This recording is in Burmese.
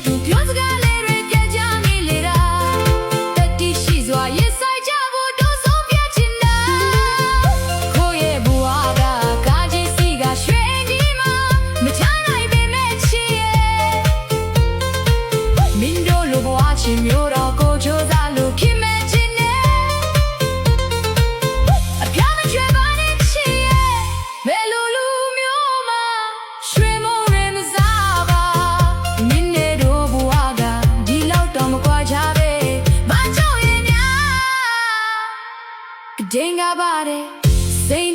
တူပြောစကားလေးတွေပြကြမိလေတာတတိရှိစွာရင်ဆိုင်ကြဖို့တို့ဆုံးဖြတ်ချင်တာကိုရဲ့ဘဝကကာကြီးစီကရွှေကြီးမှာမချနိုင်ပေမဲ့ချစ်ရဲ့မင်းတို့လိုဘဝချင်မျိုးတော့ကိုချိုးစားလို့ခင်မဲ့ချင်နေအပြားမချွေပါနဲ့ချစ်ရဲ့ဘယ်လိုလူမျိုးမှာရွှေမိုးရမစားပါမင်းနဲ့တို့ဘဝကဒီလောက်တော့မကွာကြပဲဘာကြောင့်ရဲ့ညာကဒင်္ဂါပါတယ်စိန်